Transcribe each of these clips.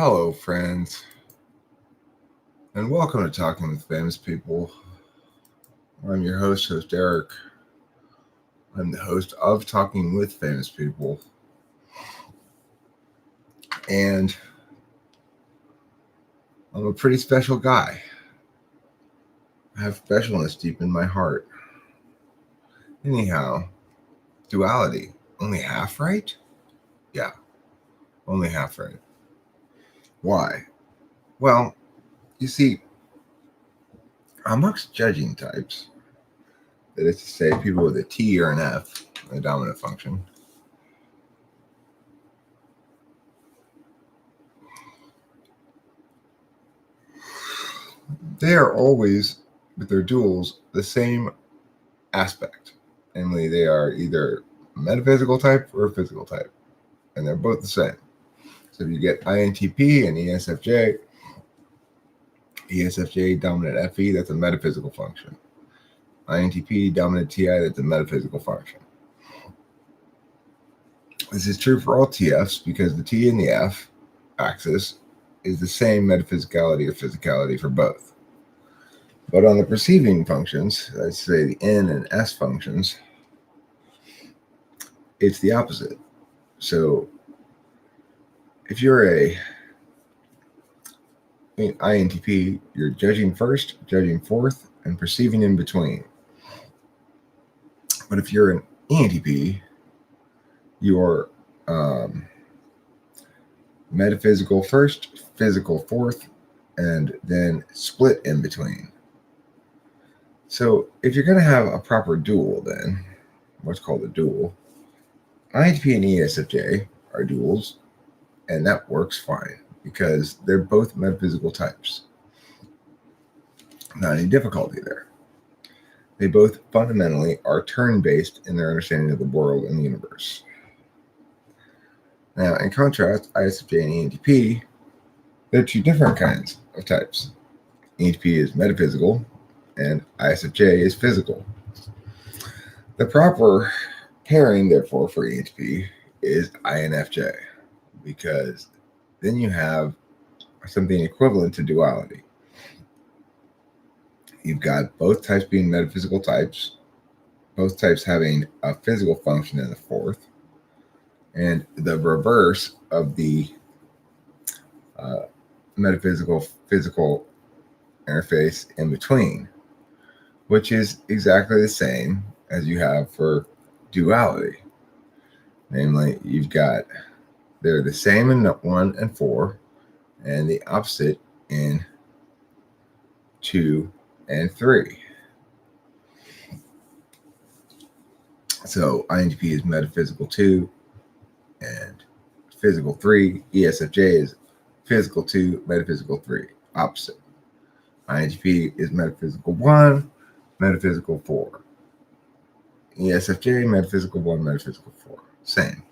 Hello, friends, and welcome to Talking with Famous People. I'm your host Eric. I'm the host of Talking with Famous People, and I'm a pretty special guy. I have specialness deep in my heart. Anyhow, duality, only half right? Yeah, only half right. Why? Well, you see, amongst judging types, that is to say, people with a T or an F, a dominant function, they are always, with their duals, the same aspect. Namely, they are either metaphysical type or physical type, and they're both the same. So if you get INTP and ESFJ dominant FE, that's a metaphysical function. INTP dominant TI, that's a metaphysical function. This is true for all TFs because the T and the F axis is the same metaphysicality or physicality for both. But on the perceiving functions, let's say the N and S functions, it's the opposite. So if you're a INTP, you're judging first, judging fourth, and perceiving in between. But if you're an ENTP, you're metaphysical first, physical fourth, and then split in between. So if you're going to have a proper dual, then what's called a dual, INTP and ESFJ are duals, and that works fine because they're both metaphysical types. Not any difficulty there. They both fundamentally are turn-based in their understanding of the world and the universe. Now, in contrast, ISFJ and ENTP, they're two different kinds of types. ENTP is metaphysical, and ISFJ is physical. The proper pairing, therefore, for ENTP is INFJ, because then you have something equivalent to duality. You've got both types being metaphysical types, both types having a physical function in the fourth, and the reverse of the metaphysical physical interface in between, which is exactly the same as you have for duality. Namely, they're the same in 1 and 4, and the opposite in 2 and 3. So INTP is metaphysical 2 and physical 3. ESFJ is physical 2, metaphysical 3. Opposite. INTP is metaphysical 1, metaphysical 4. ESFJ, metaphysical 1, metaphysical 4. Same.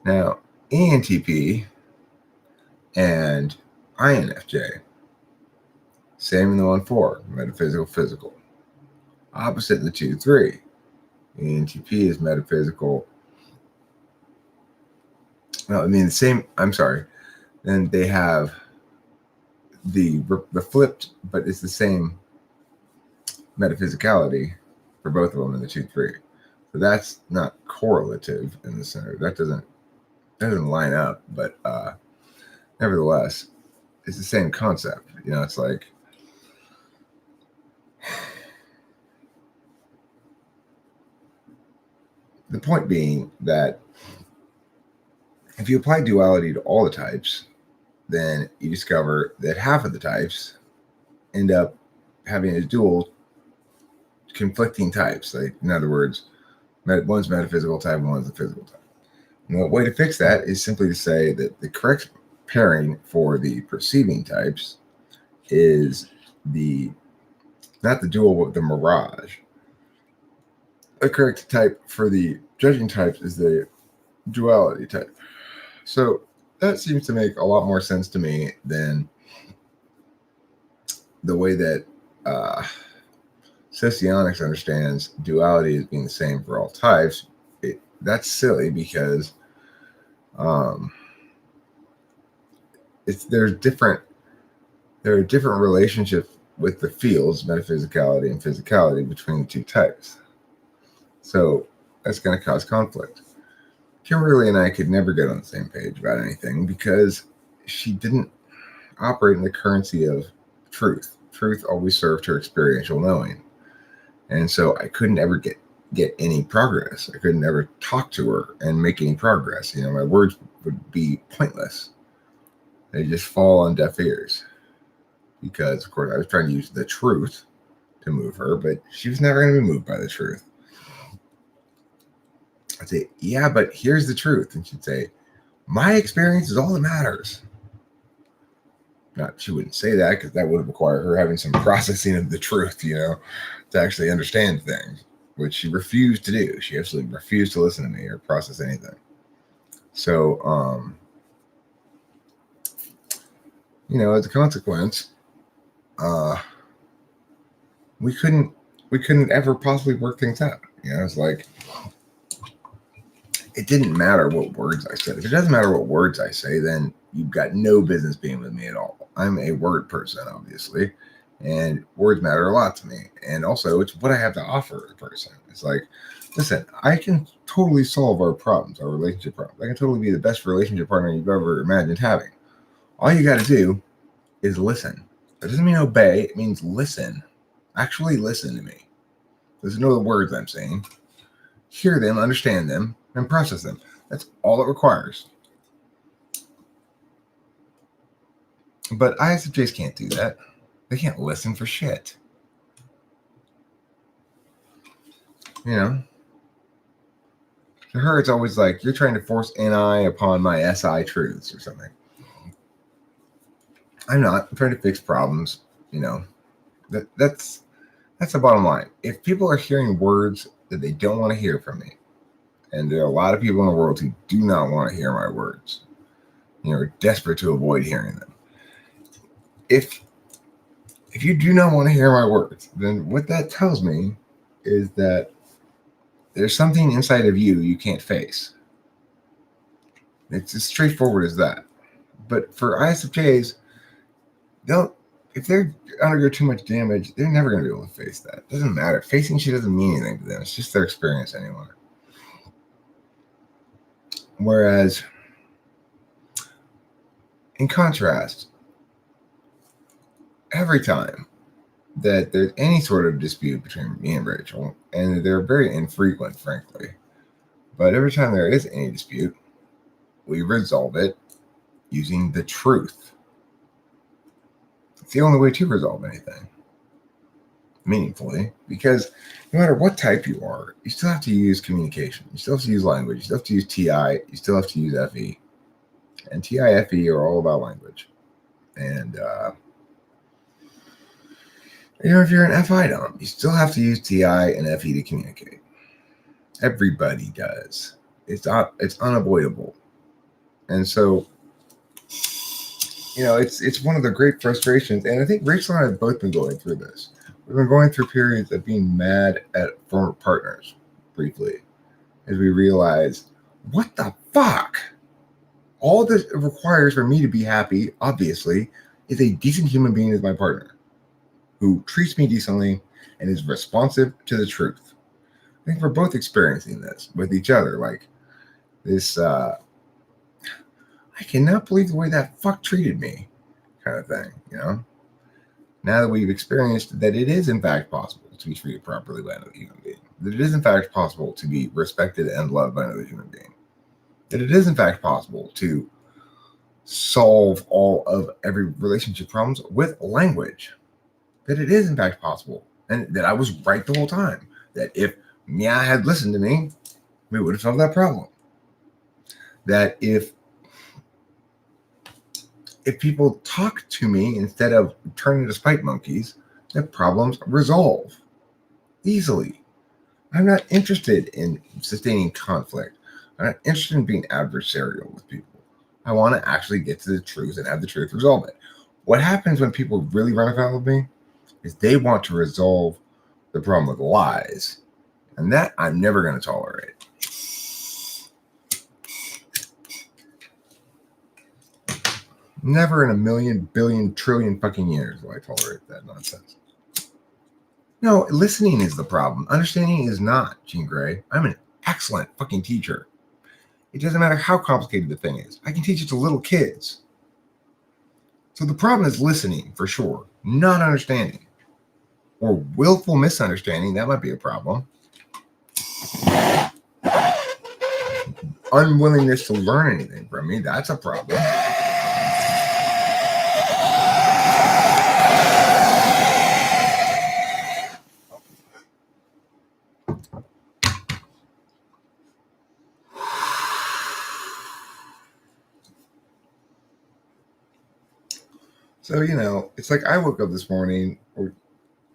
Now, ENTP and INFJ, same in the 1-4, metaphysical, physical. Opposite in the 2-3. ENTP is metaphysical. No, I mean the same. I'm sorry. Then they have the flipped, but it's the same metaphysicality for both of them in the 2-3. So that's not correlative in the center. That doesn't line up, but nevertheless, it's the same concept. It's like the point being that if you apply duality to all the types, then you discover that half of the types end up having a dual conflicting types. Like, in other words, one's metaphysical type and one's a physical type. And the way to fix that is simply to say that the correct pairing for the perceiving types is not the dual, but the mirage. The correct type for the judging types is the duality type. So that seems to make a lot more sense to me than the way that Socionics understands duality as being the same for all types. That's silly because there are different relationships with the fields, metaphysicality and physicality, between the two types. So that's going to cause conflict. Kimberly and I could never get on the same page about anything because she didn't operate in the currency of truth. Truth always served her experiential knowing. And so I couldn't ever get any progress. I couldn't ever talk to her and make any progress. You know, my words would be pointless. They just fall on deaf ears. Because, of course, I was trying to use the truth to move her, but she was never going to be moved by the truth. I'd say, yeah, but here's the truth. And she'd say, my experience is all that matters. Not, she wouldn't say that because that would have required her having some processing of the truth, you know, to actually understand things, which she refused to do. She absolutely refused to listen to me or process anything. So, you know, as a consequence, we couldn't ever possibly work things out. You know, it's like, it didn't matter what words I said. If it doesn't matter what words I say, then you've got no business being with me at all. I'm a word person, obviously, and words matter a lot to me. And also, it's what I have to offer a person. It's like, listen, I can totally solve our problems, our relationship problems. I can totally be the best relationship partner you've ever imagined having. All you got to do is listen. That doesn't mean obey. It means listen. Actually listen to me. There's no words I'm saying. Hear them, understand them, and process them. That's all it requires. But ISFJs can't do that. They can't listen for shit. You know? To her, it's always like, you're trying to force NI upon my SI truths or something. I'm not. I'm trying to fix problems. You know? That's the bottom line. If people are hearing words that they don't want to hear from me, and there are a lot of people in the world who do not want to hear my words, you know, are desperate to avoid hearing them. If you do not want to hear my words, then what that tells me is that there's something inside of you can't face. It's as straightforward as that. But for ISFJs, if they're undergo too much damage, they're never going to be able to face that. It doesn't matter. Facing shit doesn't mean anything to them. It's just their experience anymore. Whereas, in contrast, every time that there's any sort of dispute between me and Rachel, and they're very infrequent, frankly, but every time there is any dispute, we resolve it using the truth. It's the only way to resolve anything meaningfully, because no matter what type you are, you still have to use communication. You still have to use language. You still have to use TI. You still have to use FE. And TI, FE are all about language. And, you know, if you're an FI dom, you still have to use TI and FE to communicate. Everybody does. It's unavoidable. And so, you know, it's one of the great frustrations. And I think Rachel and I have both been going through this. We've been going through periods of being mad at former partners briefly as we realize, what the fuck? All this requires for me to be happy, obviously, is a decent human being as my partner who treats me decently and is responsive to the truth. I think we're both experiencing this with each other. Like this, I cannot believe the way that fuck treated me kind of thing, you know? Now that we've experienced that it is in fact possible to be treated properly by another human being, that it is in fact possible to be respected and loved by another human being, that it is in fact possible to solve all of every relationship problems with language, that it is in fact possible, and that I was right the whole time, that if Mia had listened to me, we would have solved that problem. That if people talk to me instead of turning into spite monkeys, the problems resolve easily. I'm not interested in sustaining conflict. I'm not interested in being adversarial with people. I want to actually get to the truth and have the truth resolve it. What happens when people really run afoul of me is they want to resolve the problem with lies. And that I'm never going to tolerate. Never in a million, billion, trillion fucking years will I tolerate that nonsense. No, listening is the problem. Understanding is not, Jean Grey. I'm an excellent fucking teacher. It doesn't matter how complicated the thing is. I can teach it to little kids. So the problem is listening, for sure, not understanding. Or willful misunderstanding, that might be a problem. Unwillingness to learn anything from me, that's a problem. So, it's like I woke up this morning, or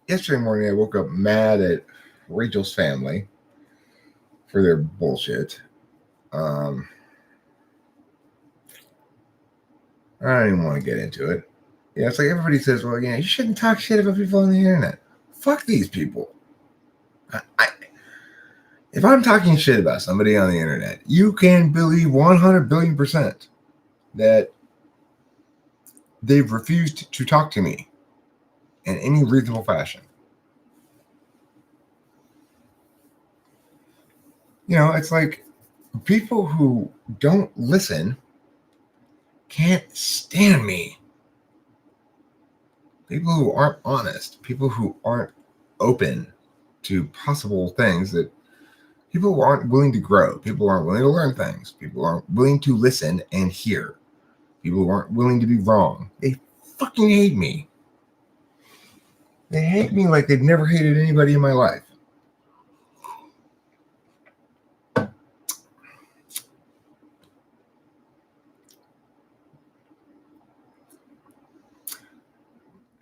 yesterday morning, I woke up mad at Rachel's family for their bullshit. I don't even want to get into it. It's like everybody says, well, you shouldn't talk shit about people on the internet. Fuck these people. If I'm talking shit about somebody on the internet, you can believe 100 billion% that they've refused to talk to me in any reasonable fashion. It's like people who don't listen can't stand me. People who aren't honest, people who aren't open to possible things, that people who aren't willing to grow, people who aren't willing to learn things, people who aren't willing to listen and hear, people who aren't willing to be wrong. They fucking hate me. They hate me like they've never hated anybody in my life.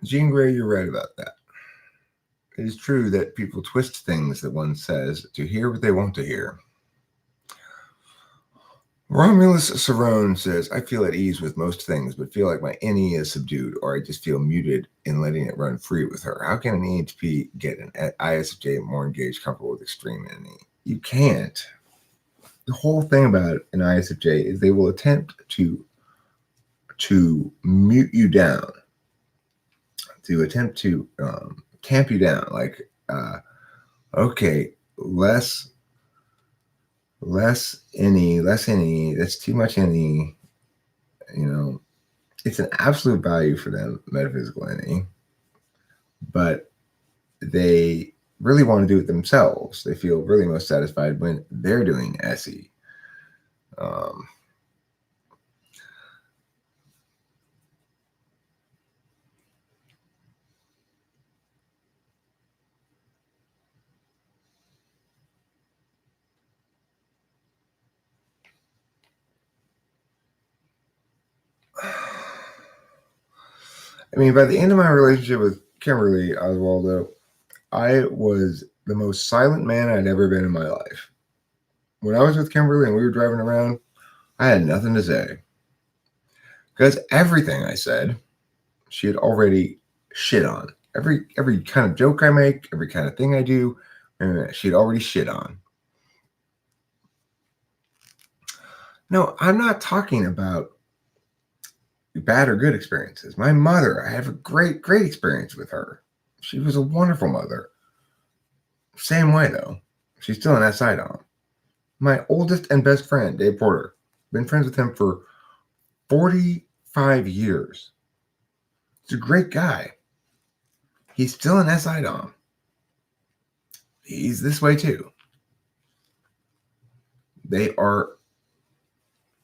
Jean Grey, you're right about that. It is true that people twist things that one says to hear what they want to hear. Romulus Cerrone says, I feel at ease with most things, but feel like my NE is subdued, or I just feel muted in letting it run free with her. How can an EHP get an ISFJ more engaged, comfortable with extreme NE? You can't. The whole thing about an ISFJ is they will attempt to mute you down, to attempt to tamp you down. Like, okay, less NE, that's too much NE. It's an absolute value for them, metaphysical NE, but they really want to do it themselves. They feel really most satisfied when they're doing SE. By the end of my relationship with Kimberly Oswaldo, I was the most silent man I'd ever been in my life. When I was with Kimberly and we were driving around, I had nothing to say. Because everything I said, she had already shit on. Every kind of joke I make, every kind of thing I do, she had already shit on. No, I'm not talking about bad or good experiences. My mother, I have a great experience with her. She was a wonderful mother. Same way, though. She's still an SI dom. My oldest and best friend, Dave Porter, been friends with him for 45 years. He's a great guy. He's still an SI dom. He's this way too. They are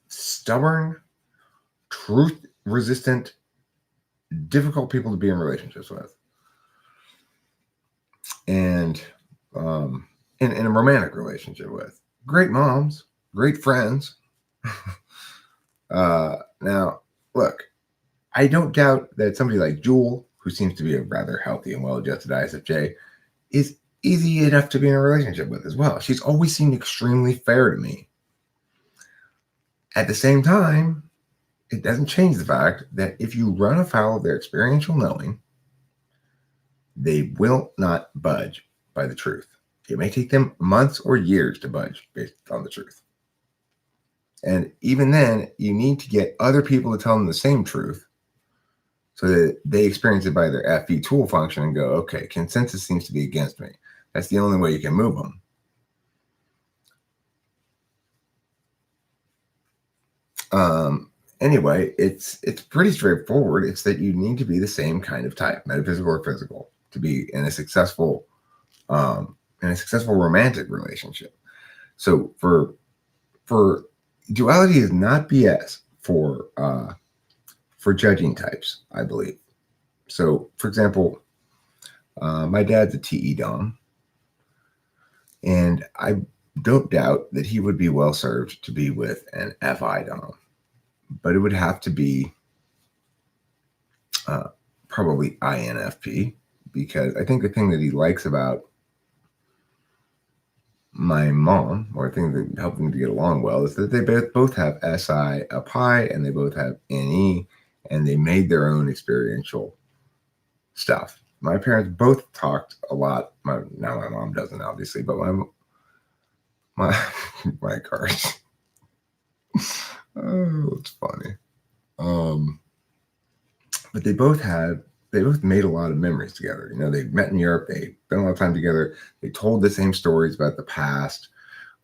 stubborn, truth-resistant, difficult people to be in relationships with. And in a romantic relationship with. Great moms, great friends. Now, look, I don't doubt that somebody like Jewel, who seems to be a rather healthy and well-adjusted ISFJ, is easy enough to be in a relationship with as well. She's always seemed extremely fair to me. At the same time, it doesn't change the fact that if you run afoul of their experiential knowing, they will not budge by the truth. It may take them months or years to budge based on the truth. And even then, you need to get other people to tell them the same truth so that they experience it by their FV tool function and go, okay, consensus seems to be against me. That's the only way you can move them. Anyway, it's pretty straightforward. It's that you need to be the same kind of type, metaphysical or physical, to be in a successful romantic relationship. So for duality is not BS for judging types, I believe. So, for example, my dad's a TE Dom, and I don't doubt that he would be well served to be with an FI Dom, but it would have to be probably INFP, because I think the thing that he likes about my mom, or I think that helped them to get along well, is that they both have SI up high and they both have NE, and they made their own experiential stuff. My parents both talked a lot. Now my mom doesn't, obviously, but my my cards. Oh, it's funny. But they both made a lot of memories together. You know, they met in Europe. They spent a lot of time together. They told the same stories about the past.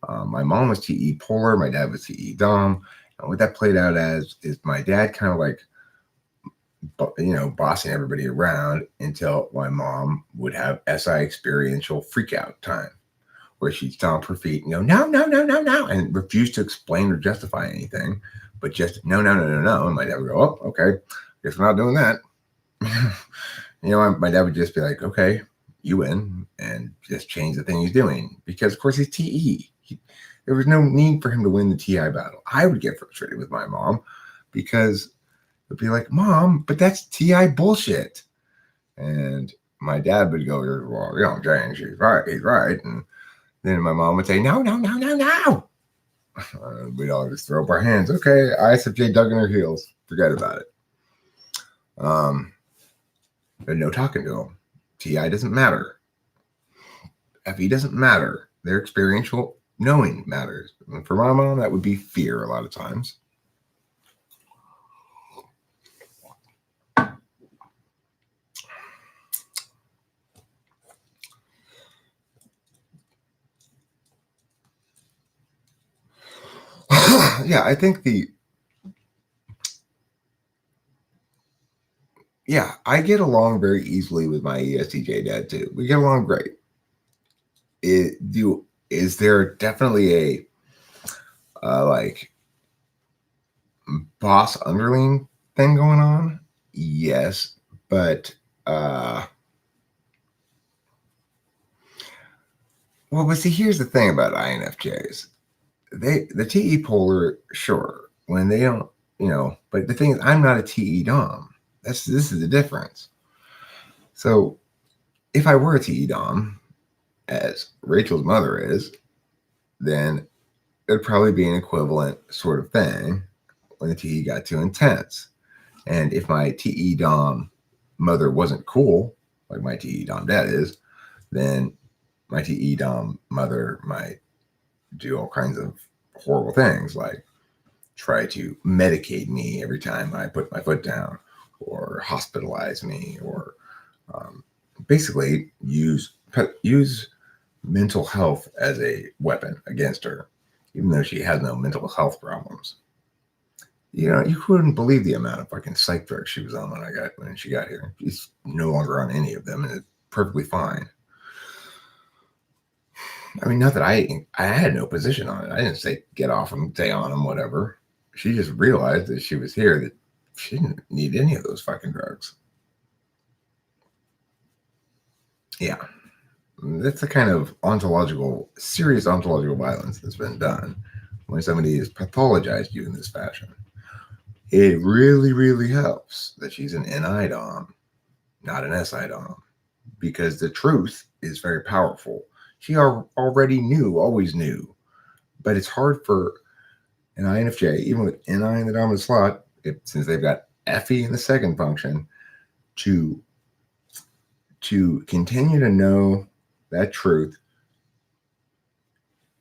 My mom was TE Polar. My dad was TE Dom. And what that played out as is my dad kind of like, bossing everybody around until my mom would have SI experiential freak out time, where she'd stomp her feet and go, no, no, no, no, no, and refuse to explain or justify anything, but just no, no, no, no, no. And my dad would go, oh, okay, guess we're not doing that. My dad would just be like, okay, you win, and just change the thing he's doing, because of course he's TE. There was no need for him to win the TI battle. I would get frustrated with my mom because it'd be like, Mom, but that's TI bullshit. And my dad would go, well, James, he's right. And then my mom would say, no, no, no, no, no. We'd all just throw up our hands. Okay, ISFJ dug in her heels. Forget about it. But no talking to him. TI doesn't matter. FE doesn't matter. Their experiential knowing matters. And for my mom, that would be fear a lot of times. Yeah, I think I get along very easily with my ESTJ dad too. We get along great. Is there definitely a like boss underling thing going on? Yes, but but see, here's the thing about INFJs. The TE polar, sure, when they don't, but the thing is, I'm not a TE Dom. This is the difference. So if I were a TE Dom, as Rachel's mother is, then it'd probably be an equivalent sort of thing when the TE got too intense. And if my TE Dom mother wasn't cool, like my TE Dom dad is, then my TE Dom mother might do all kinds of horrible things, like try to medicate me every time I put my foot down, or hospitalize me, or basically use mental health as a weapon against her, even though she has no mental health problems. You couldn't believe the amount of fucking psych drugs she was on when she got here. She's no longer on any of them, and it's perfectly fine. I mean, not that I had no position on it. I didn't say get off them, stay on them, whatever. She just realized that she was here that she didn't need any of those fucking drugs. Yeah. That's the kind of serious ontological violence that's been done when somebody has pathologized you in this fashion. It really, really helps that she's an NI Dom, not an SI Dom, because the truth is very powerful. She always knew, but it's hard for an INFJ, even with NI in the dominant slot, since they've got FE in the second function, to continue to know that truth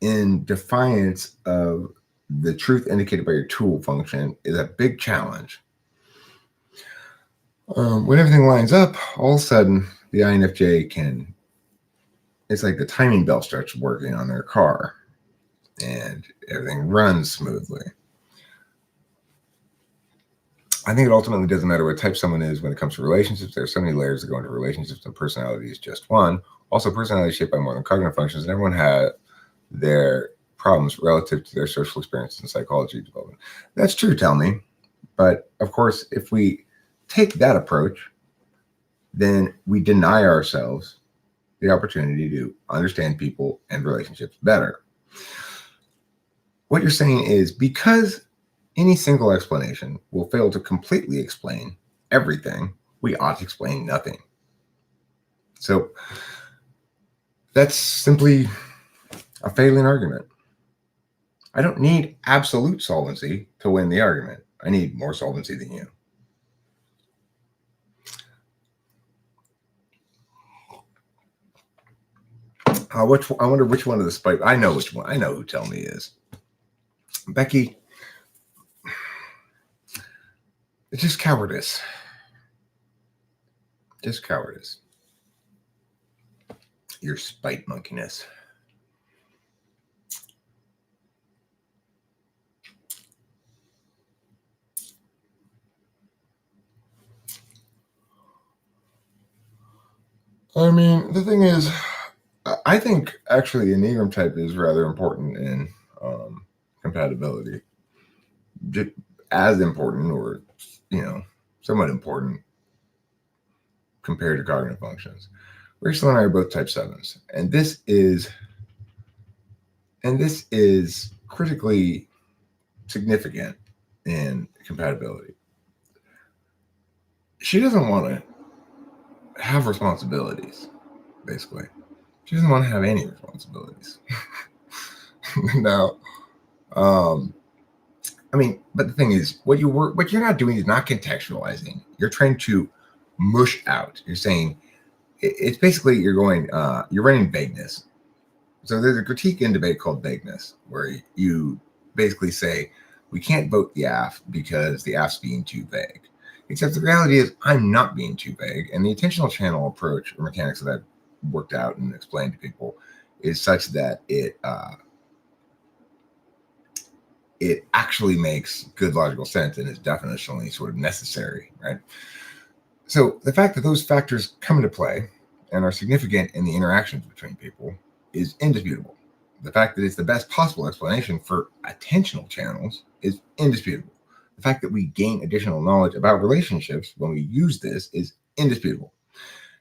in defiance of the truth indicated by your tool function is a big challenge. When everything lines up, all of a sudden the INFJ can, it's like the timing belt starts working on their car and everything runs smoothly. I think it ultimately doesn't matter what type someone is when it comes to relationships. There are so many layers that go into relationships, and personality is just one. Also, personality is shaped by more than cognitive functions, and everyone has their problems relative to their social experience and psychology development. That's true, tell me. But of course, if we take that approach, then we deny ourselves the opportunity to understand people and relationships better. What you're saying is, because any single explanation will fail to completely explain everything, we ought to explain nothing. So that's simply a failing argument. I don't need absolute solvency to win the argument. I need more solvency than you. I wonder which one of the spike. I know which one. I know who Tell Me is. Becky. It's just cowardice. Just cowardice. Your spite monkeyness. I mean, the thing is, I think actually Enneagram type is rather important in compatibility. Just as important, or somewhat important compared to cognitive functions. Rachel and I are both type 7s, and this is critically significant in compatibility. She doesn't want to have responsibilities, basically. She doesn't want to have any responsibilities. Now, I mean, but the thing is, what you're not doing is not contextualizing. You're trying to mush out. You're saying it's basically you're running vagueness. So there's a critique in debate called vagueness, where you basically say we can't vote the AF because the AF's being too vague. Except the reality is I'm not being too vague, and the attentional channel approach or mechanics that I've worked out and explained to people is such that it actually makes good logical sense and is definitionally sort of necessary, right? So the fact that those factors come into play and are significant in the interactions between people is indisputable. The fact that it's the best possible explanation for attentional channels is indisputable. The fact that we gain additional knowledge about relationships when we use this is indisputable.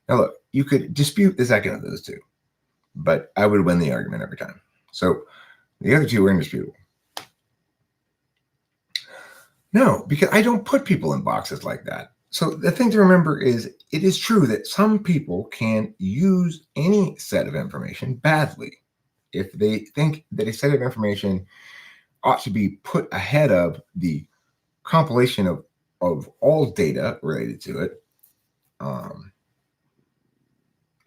Now, look, you could dispute the second of those two, but I would win the argument every time. So the other two are indisputable. No, because I don't put people in boxes like that. So the thing to remember is it is true that some people can use any set of information badly if they think that a set of information ought to be put ahead of the compilation of all data related to it.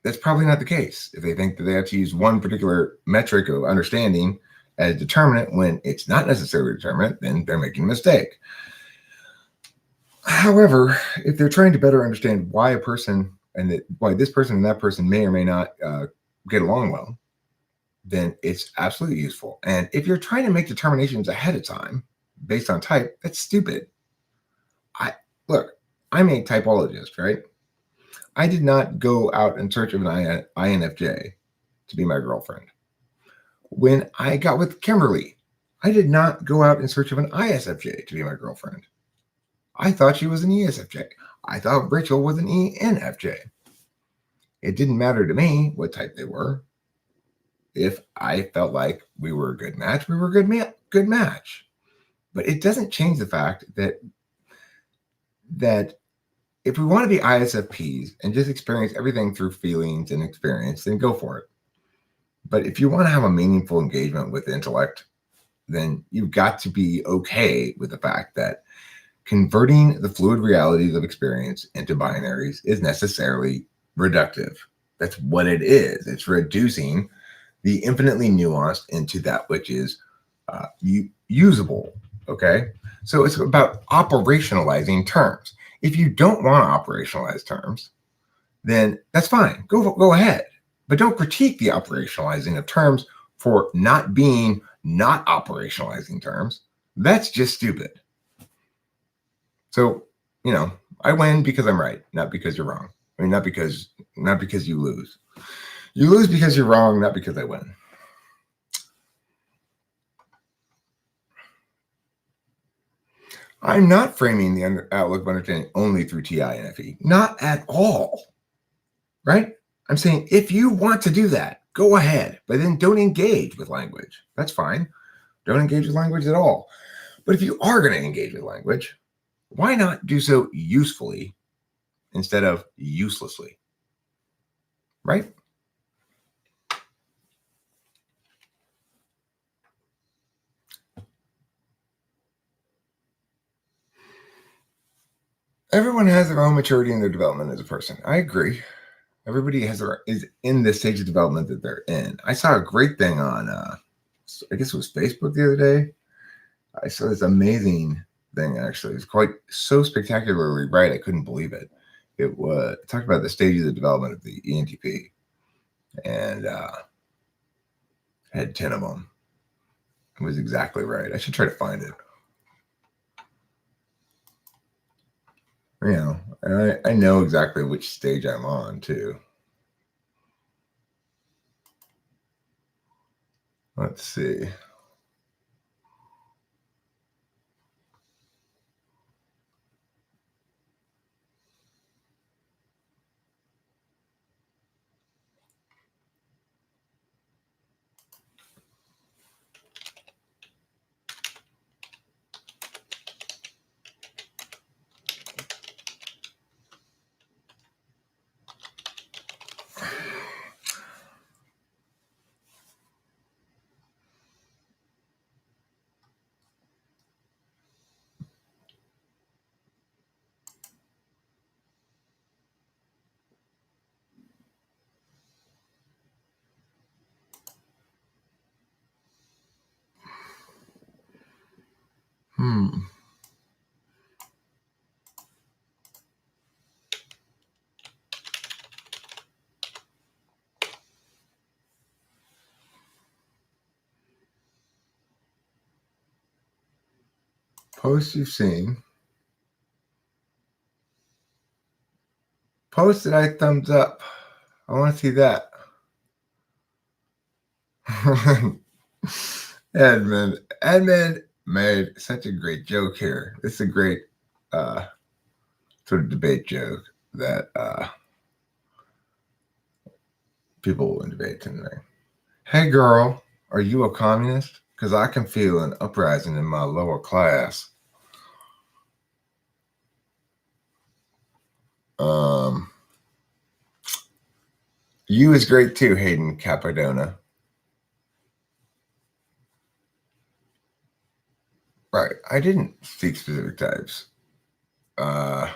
That's probably not the case. If they think that they have to use one particular metric of understanding as determinant when it's not necessarily determinant, then they're making a mistake. However, if they're trying to better understand why a person why this person and that person may or may not get along well, then it's absolutely useful. And if you're trying to make determinations ahead of time based on type, that's stupid. I'm a typologist, right? I did not go out in search of an INFJ to be my girlfriend. When I got with Kimberly, I did not go out in search of an ISFJ to be my girlfriend. I thought she was an ESFJ. I thought Rachel was an ENFJ. It didn't matter to me what type they were. If I felt like we were a good match, we were a good match. But it doesn't change the fact that if we want to be ISFPs and just experience everything through feelings and experience, then go for it. But if you want to have a meaningful engagement with intellect, then you've got to be okay with the fact that converting the fluid realities of experience into binaries is necessarily reductive. That's what it is. It's reducing the infinitely nuanced into that which is usable. Okay. So it's about operationalizing terms. If you don't want to operationalize terms, then that's fine. Go ahead. But don't critique the operationalizing of terms for not operationalizing terms. That's just stupid. So, I win because I'm right, not because you're wrong. I mean, not because you lose. You lose because you're wrong, not because I win. I'm not framing the outlook of understanding only through TI and FE. Not at all. Right? I'm saying if you want to do that, go ahead, but then don't engage with language. That's fine. Don't engage with language at all. But if you are going to engage with language, why not do so usefully instead of uselessly? Right? Everyone has their own maturity in their development as a person. I agree. Everybody is in this stage of development that they're in. I saw a great thing on, I guess it was Facebook the other day. I saw this amazing thing, actually. It's quite so spectacularly right, I couldn't believe it. It talked about the stages of the development of the ENTP, and had 10 of them. It was exactly right. I should try to find it. And I know exactly which stage I'm on, too. Let's see. Post you've seen. Post that I thumbs up. I want to see that. Edmund made such a great joke here. It's a great sort of debate joke that people will debate tonight. Hey girl, are you a communist? Because I can feel an uprising in my lower class. You is great too, Hayden Capadona. Right. I didn't seek specific types. I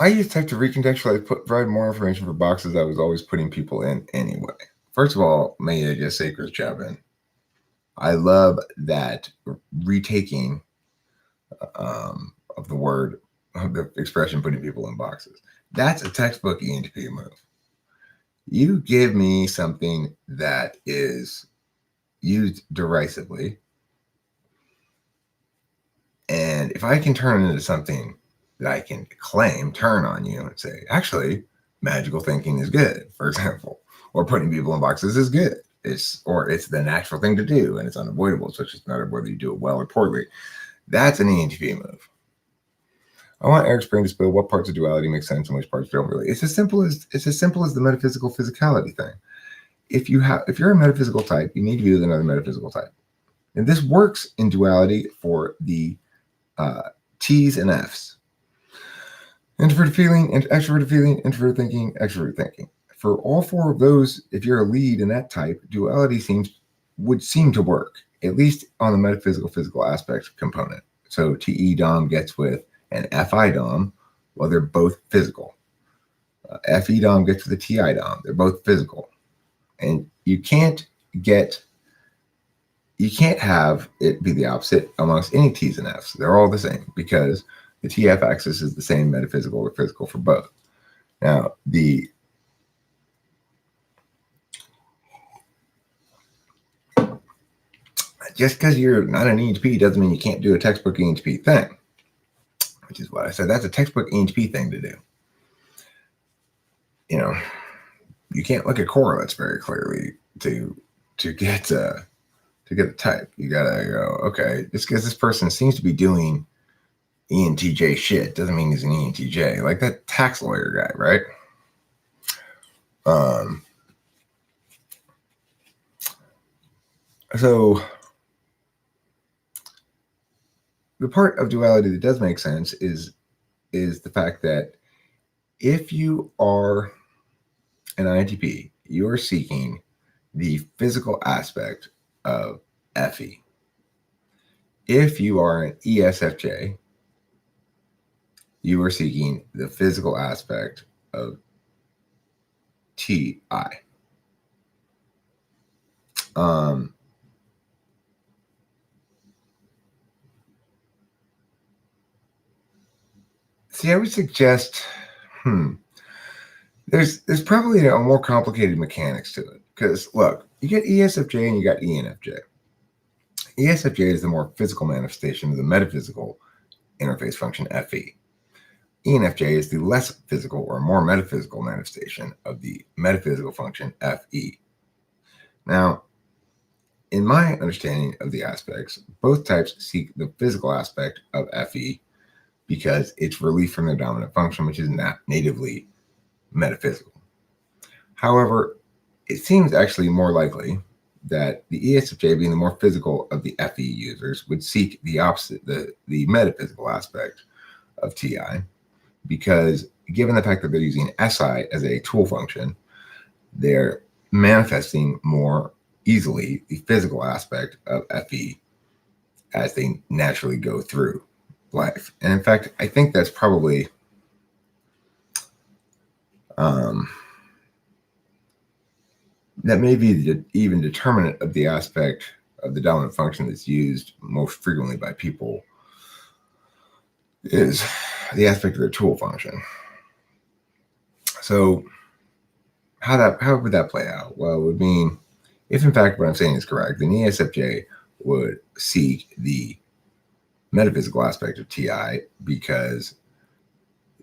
used type to recontextualize, provide more information for boxes I was always putting people in anyway. First of all, may I just say, Chris Chapman, I love that retaking of the word, of the expression, putting people in boxes. That's a textbook ENTP move. You give me something that is used derisively, and if I can turn it into something that I can turn on you and say, actually, magical thinking is good, for example, or putting people in boxes is good. It's the natural thing to do, and it's unavoidable. So it's just a matter of whether you do it well or poorly. That's an ENTP move. I want Eric's brain to spill what parts of duality make sense and which parts don't really. It's as simple as the metaphysical physicality thing. If you're a metaphysical type, you need to be with another metaphysical type, and this works in duality for the T's and F's. Introverted feeling, introverted thinking, extroverted thinking. For all four of those, if you're a lead in that type, duality would seem to work, at least on the metaphysical physical aspect component. So TE Dom gets with an FI Dom, well, they're both physical. FE Dom gets with the TI Dom, they're both physical. And you can't get you can't have it be the opposite amongst any T's and F's. They're all the same because the TF axis is the same metaphysical or physical for both. Now, just because you're not an ENTP doesn't mean you can't do a textbook ENTP thing, which is what I said. That's a textbook ENTP thing to do. You can't look at correlates very clearly to get a type. You gotta go, okay, just because this person seems to be doing ENTJ shit doesn't mean he's an ENTJ. Like that tax lawyer guy, right? So the part of duality that does make sense is the fact that if you are an INTP, you're seeking the physical aspect of FE. If you are an ESFJ, you are seeking the physical aspect of TI. See, I would suggest, there's probably a more complicated mechanics to it. Because look, you get ESFJ and you got ENFJ. ESFJ is the more physical manifestation of the metaphysical interface function FE. ENFJ is the less physical or more metaphysical manifestation of the metaphysical function FE. Now, in my understanding of the aspects, both types seek the physical aspect of FE because it's relief from their dominant function, which is not natively metaphysical. However, it seems actually more likely that the ESFJ, being the more physical of the FE users, would seek the opposite, the metaphysical aspect of TI, because given the fact that they're using SI as a tool function, they're manifesting more easily the physical aspect of FE as they naturally go through life. And in fact, I think that's probably that may be the even determinant of the aspect of the dominant function that's used most frequently by people is the aspect of their tool function. So how would that play out? Well, it would mean, if in fact what I'm saying is correct, then ESFJ would seek the metaphysical aspect of TI because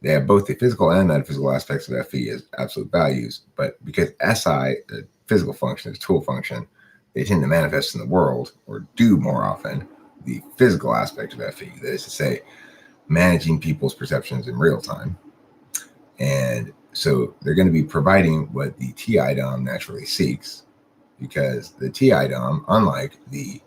they have both the physical and metaphysical aspects of FE as absolute values, but because SI, the physical function, is a tool function, they tend to manifest in the world, or do more often, the physical aspect of FE. That is to say, managing people's perceptions in real time. And so they're going to be providing what the TI DOM naturally seeks, because the TI DOM, unlike the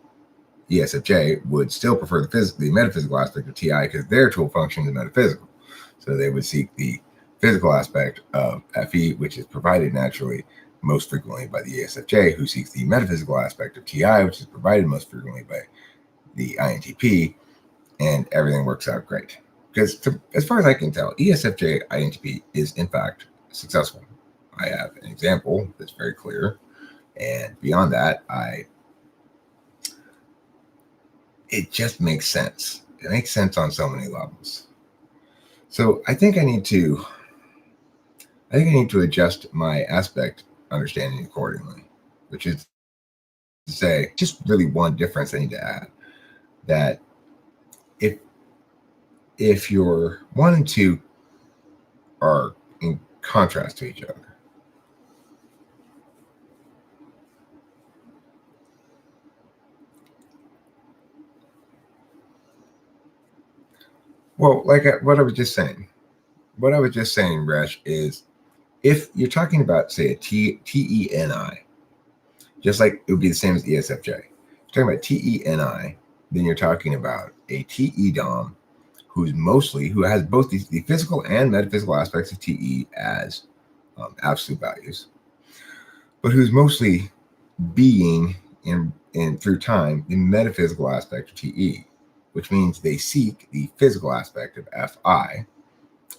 ESFJ, would still prefer the metaphysical aspect of TI because their tool function is metaphysical. So they would seek the physical aspect of FE, which is provided naturally most frequently by the ESFJ, who seeks the metaphysical aspect of TI, which is provided most frequently by the INTP, and everything works out great. Because as far as I can tell, ESFJ INTP is in fact successful. I have an example that's very clear. And beyond that, it just makes sense. It makes sense on so many levels. So I think I need to adjust my aspect understanding accordingly, which is to say, just really one difference I need to add, that if your 1 and 2 are in contrast to each other, well, like what I was just saying, Resh, is if you're talking about, say, a TENI, just like it would be the same as ESFJ. If you're talking about TENI, then you're talking about a TE DOM who has both the physical and metaphysical aspects of TE as absolute values, but who's mostly being in through time the metaphysical aspect of TE, which means they seek the physical aspect of FI,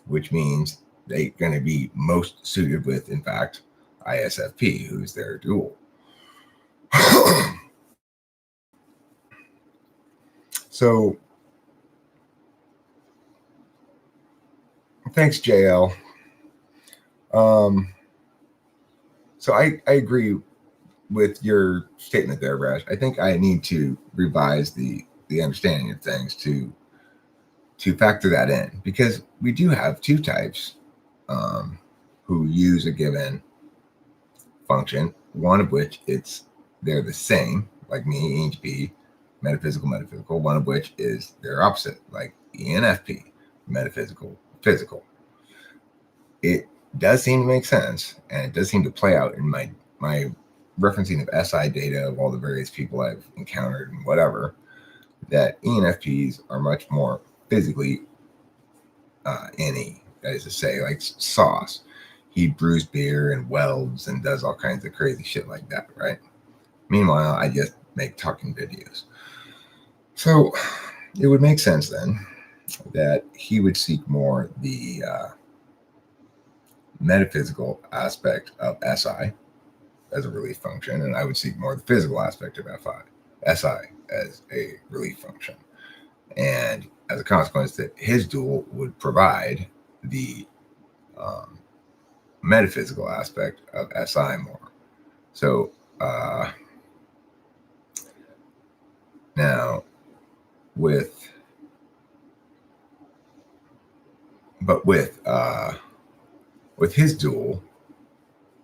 which means they're going to be most suited with, in fact, ISFP, who's their dual. So thanks, JL. So I agree with your statement there, Rash. I think I need to revise the understanding of things to factor that in, because we do have two types who use a given function, one of which they're the same, like me, ENFP, metaphysical, one of which is their opposite, like ENFP, metaphysical, physical. It does seem to make sense, and it does seem to play out in my referencing of SI data of all the various people I've encountered and whatever, that ENFPs are much more physically NE, that is to say, like Sauce. He brews beer and welds and does all kinds of crazy shit like that, right? Meanwhile, I just make talking videos. So it would make sense then that he would seek more the metaphysical aspect of SI as a relief function, and I would seek more the physical aspect of SI as a relief function. And as a consequence, that his dual would provide the metaphysical aspect of SI more. So now with his dual,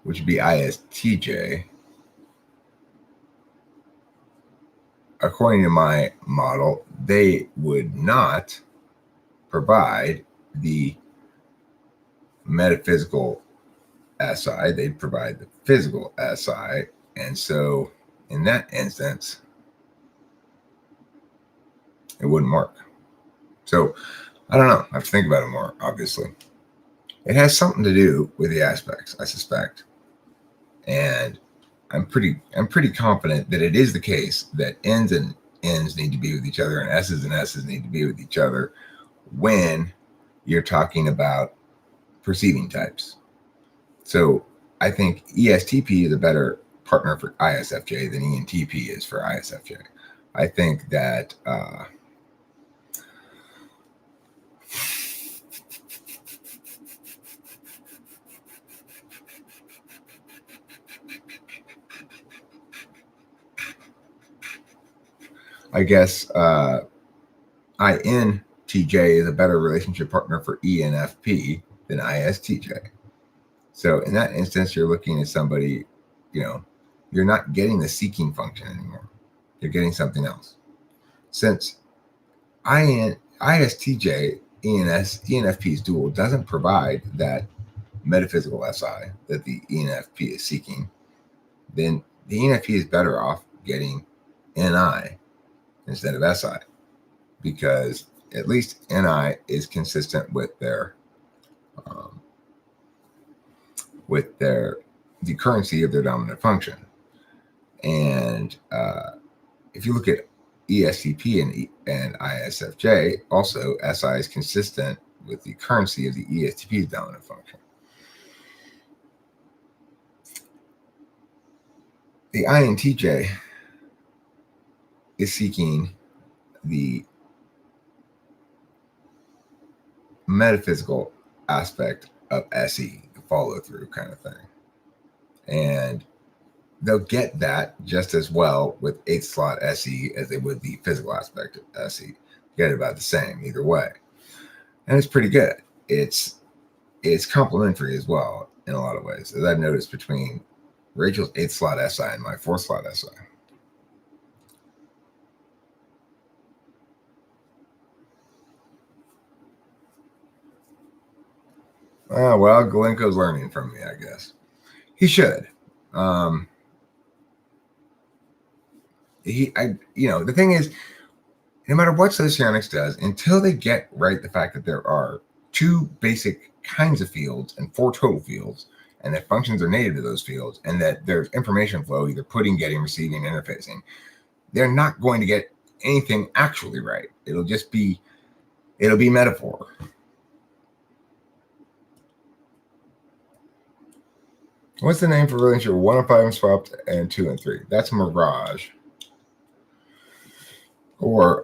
which would be ISTJ, according to my model, they would not provide the metaphysical SI, they'd provide the physical SI. And so in that instance, it wouldn't work. So I don't know. I have to think about it more, obviously. It has something to do with the aspects, I suspect. And I'm pretty confident that it is the case that N's and N's need to be with each other and S's and S's need to be with each other when you're talking about perceiving types. So I think ESTP is a better partner for ISFJ than ENTP is for ISFJ. I think that INTJ is a better relationship partner for ENFP than ISTJ. So in that instance, you're looking at somebody, you're not getting the seeking function anymore. You're getting something else. Since ISTJ, ENFP's dual doesn't provide that metaphysical SI that the ENFP is seeking, then the ENFP is better off getting NI instead of SI, because at least NI is consistent with the currency of their dominant function. And if you look at ESTP and ISFJ, also SI is consistent with the currency of the ESTP's dominant function. The INTJ is seeking the metaphysical aspect of SE, the follow through kind of thing. And they'll get that just as well with 8th slot SE as they would the physical aspect of SE. Get it about the same either way. And it's pretty good. It's complementary as well in a lot of ways, as I've noticed between Rachel's 8th slot SI and my 4th slot SI. Oh, well, Galenko's learning from me, I guess. He should. The thing is, no matter what socionics does, until they get right the fact that there are 2 basic kinds of fields and 4 total fields, and that functions are native to those fields, and that there's information flow, either putting, getting, receiving, interfacing, they're not going to get anything actually right. It'll be metaphor. What's the name for relationship 1 and 5 and swapped and 2 and 3? That's Mirage. Or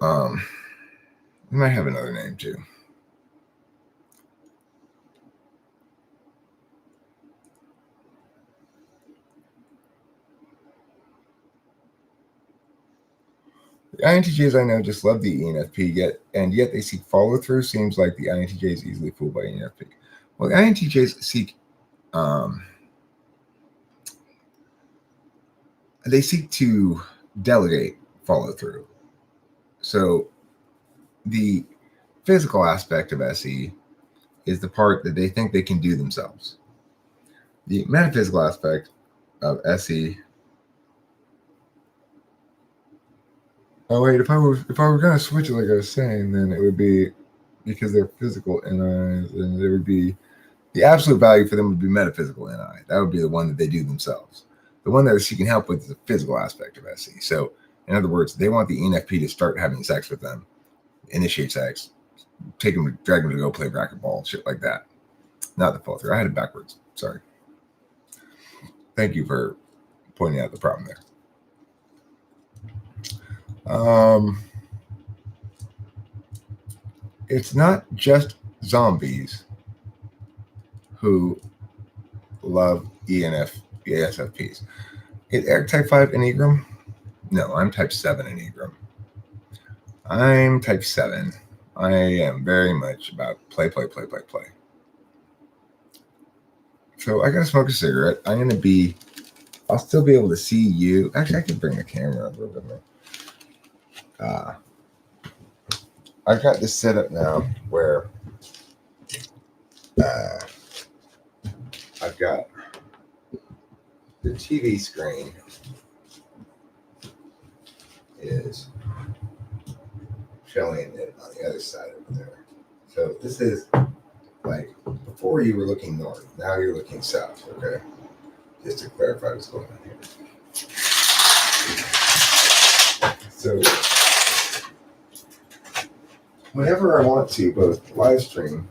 It might have another name too. The INTJs I know just love the ENFP, yet they seek follow through. Seems like the INTJ is easily fooled by ENFP. Well, the INTJs seek they seek to delegate follow through. So the physical aspect of SE is the part that they think they can do themselves. The metaphysical aspect of SE. Oh wait, if I were gonna switch it like I was saying, then it would be because they're physical NIs, and there would be the absolute value for them would be metaphysical NI. That would be the one that they do themselves. The one that she can help with is the physical aspect of SE. So, in other words, they want the ENFP to start having sex with them, initiate sex, take them, drag them to go play racquetball, shit like that. Not the follow through. I had it backwards. Sorry. Thank you for pointing out the problem there. It's not just zombies who love ESFPs. Is Eric type 5 Enneagram? No, I'm type 7 Enneagram. I'm type 7. I am very much about play. So I gotta smoke a cigarette. I'll still be able to see you. Actually, I can bring the camera a little bit more. I've got this set up now where I've got the TV screen is showing it on the other side over there. So this is like before you were looking north, now you're looking south, okay? Just to clarify what's going on here. So whenever I want to both live stream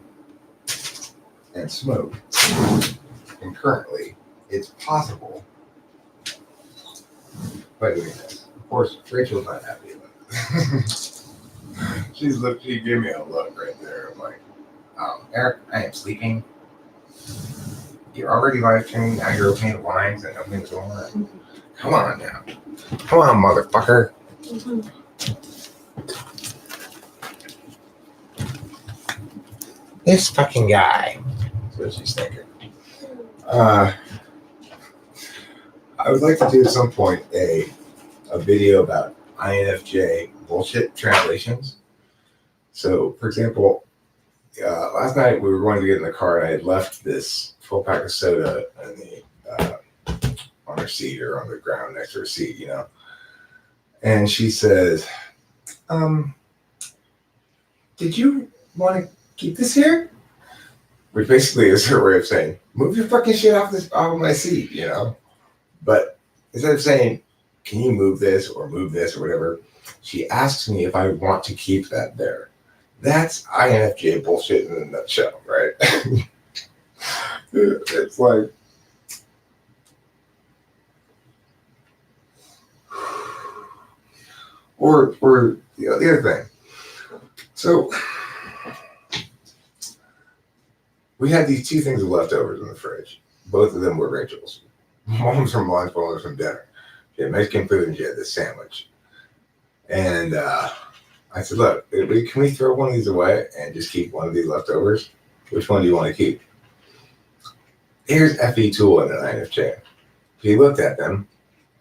and smoke concurrently, it's possible by doing this. Of course, Rachel's not happy about it. She gave me a look right there. I'm like, Eric, I am sleeping. You're already live streaming, now you're opening the lines and nothing's going on. Come on now. Come on, motherfucker. This fucking guy. That's what she's thinking. I would like to do at some point a video about INFJ bullshit translations. So, for example, last night we were going to get in the car and I had left this 12-pack of soda in the, on her seat or on the ground next to her seat, you know. And she says, did you want to keep this here? Which basically is her way of saying, move your fucking shit off of my seat, you know. But instead of saying, can you move this or whatever, she asks me if I want to keep that there. That's INFJ bullshit in a nutshell, right? It's like, or the other thing. So we had these two things of leftovers in the fridge. Both of them were Rachel's. One was from lunch, one was from dinner. She had Mexican food and she had this sandwich. And I said, look, can we throw one of these away and just keep one of these leftovers? Which one do you want to keep? Here's FE Tool and an INFJ. She looked at them,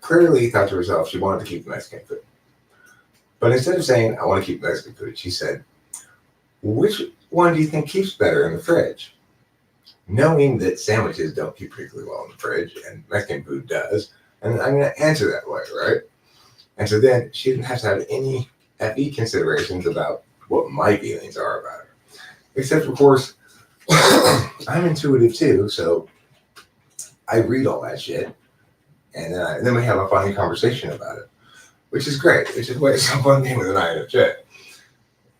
clearly thought to herself she wanted to keep the Mexican food. But instead of saying, I want to keep Mexican food, she said, which one do you think keeps better in the fridge? Knowing that sandwiches don't keep particularly well in the fridge and Mexican food does, and I'm going to answer that way, right? And so then she didn't have to have any FE considerations about what my feelings are about her. Except, of course, I'm intuitive too, so I read all that shit, and then we have a funny conversation about it, which is great. Which is why it's so fun being with an INFJ.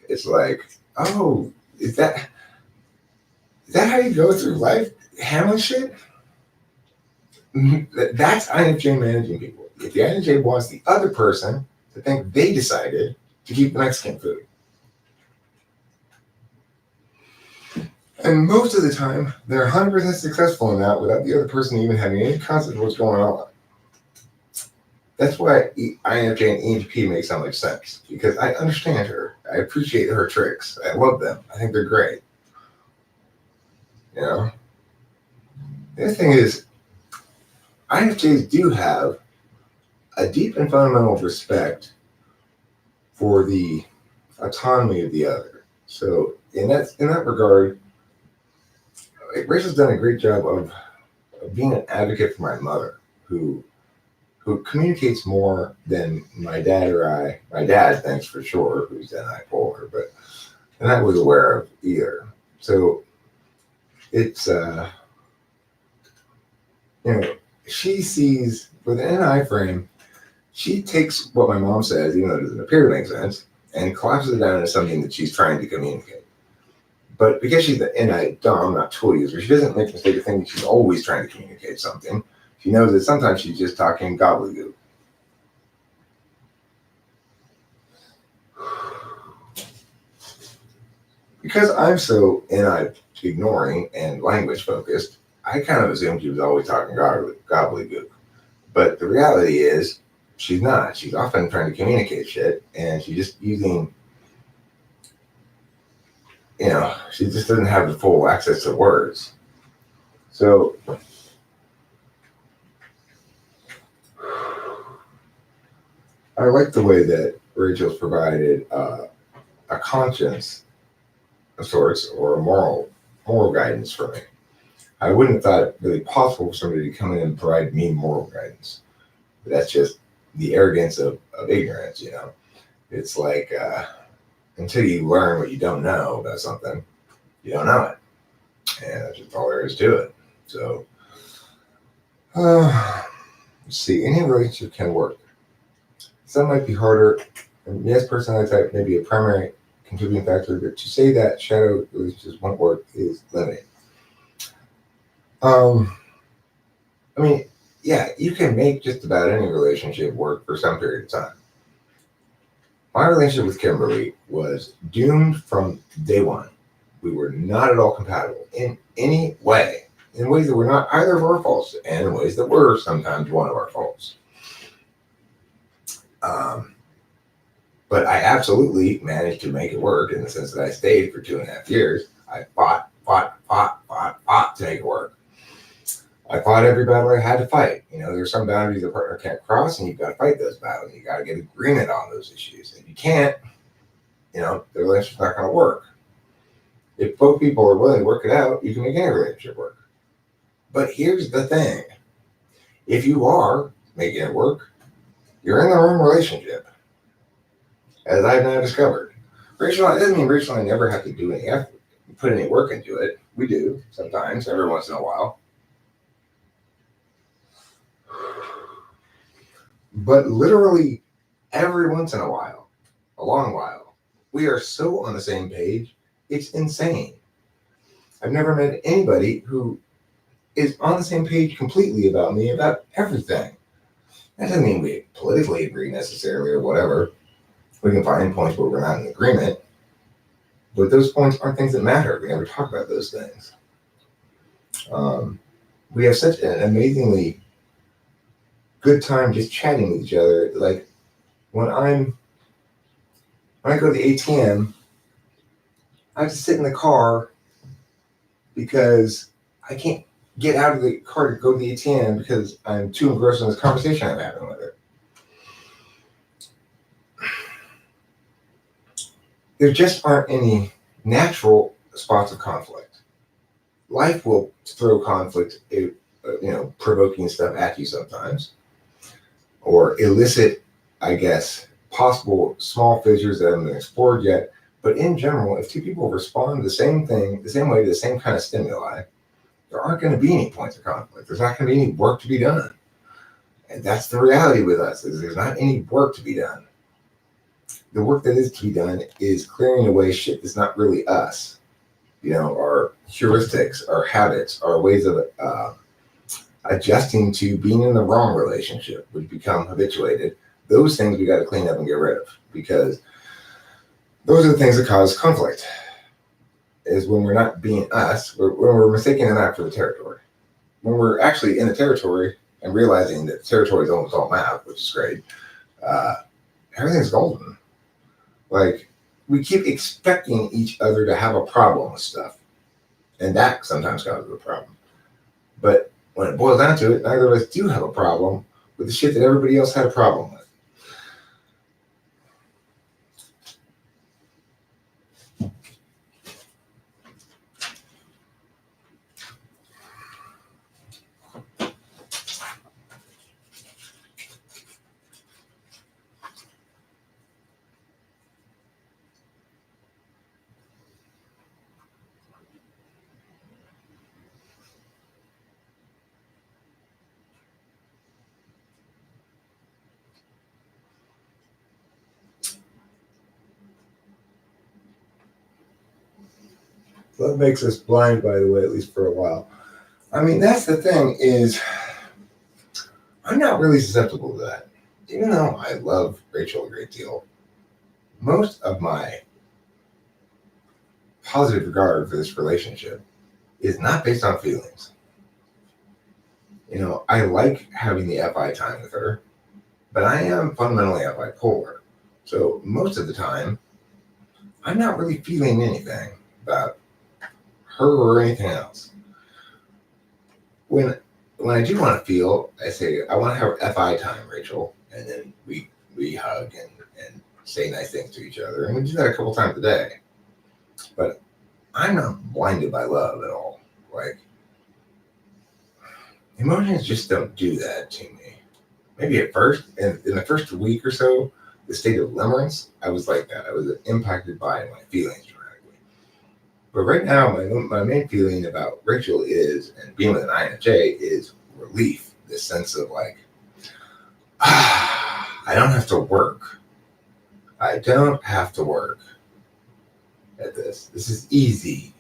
It's like, oh, is that how you go through life, handling shit? That's INFJ managing people. If the INFJ wants the other person to think they decided to keep Mexican food, And most of the time, they're 100% successful in that without the other person even having any concept of what's going on. That's why INFJ and ENTP make so much sense, because I understand her. I appreciate her tricks. I love them. I think they're great. You know? The other thing is, INFJs do have a deep and fundamental respect for the autonomy of the other. So in that regard, Rachel's done a great job of being an advocate for my mother, who communicates more than my dad or I. My dad, thanks for sure, who's an bipolar, but and I was aware of either. So it's she sees within an I-frame, she takes what my mom says, even though it doesn't appear to make sense, and collapses it down into something that she's trying to communicate. But because she's I'm not a tool user, she doesn't make the mistake of thinking she's always trying to communicate something. She knows that sometimes she's just talking gobbledygook. Because I'm so ignoring and language focused, I kind of assumed she was always talking gobbledygook. But the reality is, she's not. She's often trying to communicate shit, and she's just using, she just doesn't have the full access to words. So, I like the way that Rachel's provided a conscience of sorts, or a moral guidance for me. I wouldn't have thought it really possible for somebody to come in and provide me moral guidance. But that's just the arrogance of ignorance, It's like until you learn what you don't know about something, you don't know it. And that's just all there is to it. So, let's see, any relationship can work. Some might be harder. And yes, personality type may be a primary contributing factor, but to say that shadow relationships won't work is limiting. Yeah, you can make just about any relationship work for some period of time. My relationship with Kimberly was doomed from day one. We were not at all compatible in any way, in ways that were not either of our faults, and in ways that were sometimes one of our faults. But I absolutely managed to make it work in the sense that I stayed for 2.5 years. I fought to make it work. I fought every battle I had to fight. There's some boundaries a partner can't cross, and you've got to fight those battles. You got to get agreement on those issues. If you can't, the relationship's not going to work. If both people are willing to work it out, you can make any relationship work. But here's the thing. If you are making it work, you're in the wrong relationship. As I've now discovered. It doesn't mean Rachel and I never have to do any effort, put any work into it. We do, sometimes, every once in a while. But literally every once in a while, a long while, we are so on the same page, it's insane. I've never met anybody who is on the same page completely about me, about everything. That doesn't mean we politically agree necessarily or whatever. We can find points where we're not in agreement, but those points aren't things that matter. We never talk about those things. We have such an amazingly good time just chatting with each other. Like when I go to the ATM, I have to sit in the car because I can't get out of the car to go to the ATM because I'm too engrossed in this conversation I'm having with her. There just aren't any natural spots of conflict. Life will throw conflict, provoking stuff at you sometimes, or elicit, I guess, possible small fissures that haven't been explored yet. But in general, if two people respond to the same thing, the same way to the same kind of stimuli, there aren't going to be any points of conflict. There's not going to be any work to be done. And that's the reality with us, is there's not any work to be done. The work that is to be done is clearing away shit that's not really us. Our heuristics, our habits, our ways of adjusting to being in the wrong relationship, which become habituated. Those things we got to clean up and get rid of, because those are the things that cause conflict. is when we're not being us, when we're mistaking the map for the territory. When we're actually in the territory and realizing that the territory is almost all map, which is great, everything's golden. Like, we keep expecting each other to have a problem with stuff, and that sometimes causes a problem. But when it boils down to it, neither of us do have a problem with the shit that everybody else had a problem with. Love makes us blind, by the way, at least for a while. I mean, that's the thing, is I'm not really susceptible to that. Even though I love Rachel a great deal, most of my positive regard for this relationship is not based on feelings. You know, I like having the FI time with her, but I am fundamentally bipolar. So most of the time, I'm not really feeling anything about her or anything else. When I do want to feel, I say, I want to have FI time, Rachel, and then we hug and say nice things to each other, and we do that a couple times a day. But I'm not blinded by love at all. Like, emotions just don't do that to me. Maybe at first, in the first week or so, the state of limerence, I was like that. I was impacted by my feelings dramatically. But right now, my main feeling about Rachel is, and being with an INFJ, is relief. This sense of like, I don't have to work. I don't have to work at this. This is easy.